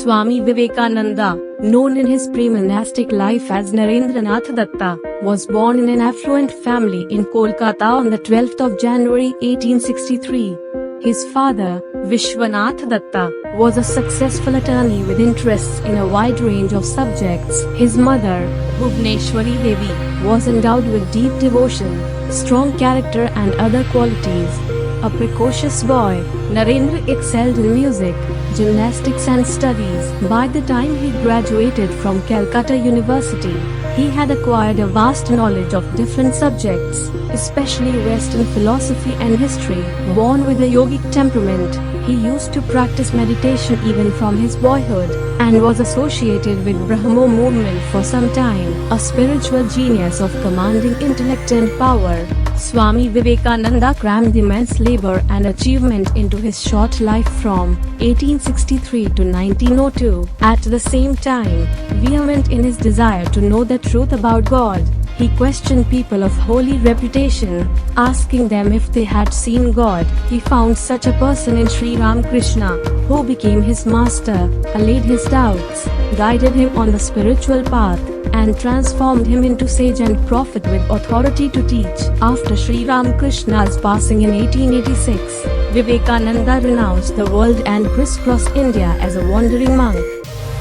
Swami Vivekananda, known in his pre-monastic life as Narendranath Datta, was born in an affluent family in Kolkata on the 12th of January 1863. His father, Vishwanath Datta, was a successful attorney with interests in a wide range of subjects. His mother, Bhuvneshwari Devi, was endowed with deep devotion, strong character and other qualities. A precocious boy, Narendra excelled in music, gymnastics and studies. By the time he graduated from Calcutta University, he had acquired a vast knowledge of different subjects, especially Western philosophy and history. Born with a yogic temperament, he used to practice meditation even from his boyhood, and was associated with Brahmo movement for some time, a spiritual genius of commanding intellect and power. Swami Vivekananda crammed immense labor and achievement into his short life from 1863 to 1902. At the same time, vehement in his desire to know the truth about God, he questioned people of holy reputation, asking them if they had seen God. He found such a person in Sri Ramakrishna, who became his master, allayed his doubts, guided him on the spiritual path, and transformed him into sage and prophet with authority to teach. After Sri Ramakrishna's passing in 1886, Vivekananda renounced the world and crisscrossed India as a wandering monk.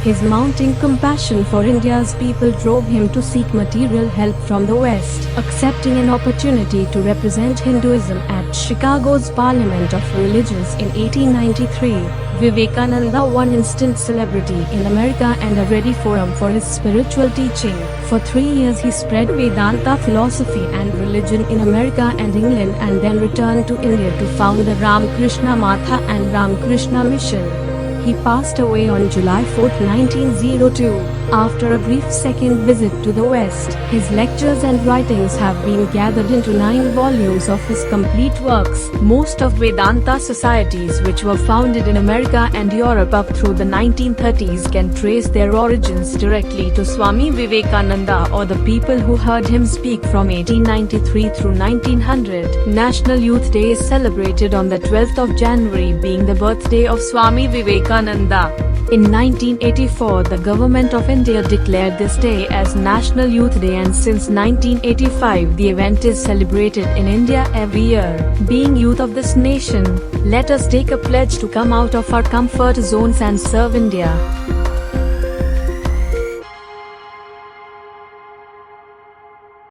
His mounting compassion for India's people drove him to seek material help from the West. Accepting an opportunity to represent Hinduism at Chicago's Parliament of Religions in 1893, Vivekananda won instant celebrity in America and a ready forum for his spiritual teaching. For 3 years he spread Vedanta philosophy and religion in America and England, and then returned to India to found the Ramakrishna Matha and Ramakrishna Mission. He passed away on July 4, 1902, after a brief second visit to the West. His lectures and writings have been gathered into 9 volumes of his complete works. Most of Vedanta societies which were founded in America and Europe up through the 1930s can trace their origins directly to Swami Vivekananda or the people who heard him speak from 1893 through 1900. National Youth Day is celebrated on the 12th of January, being the birthday of Swami Vivekananda. In 1984, the Government of India declared this day as National Youth Day, and since 1985 the event is celebrated in India every year. Being youth of this nation, let us take a pledge to come out of our comfort zones and serve India.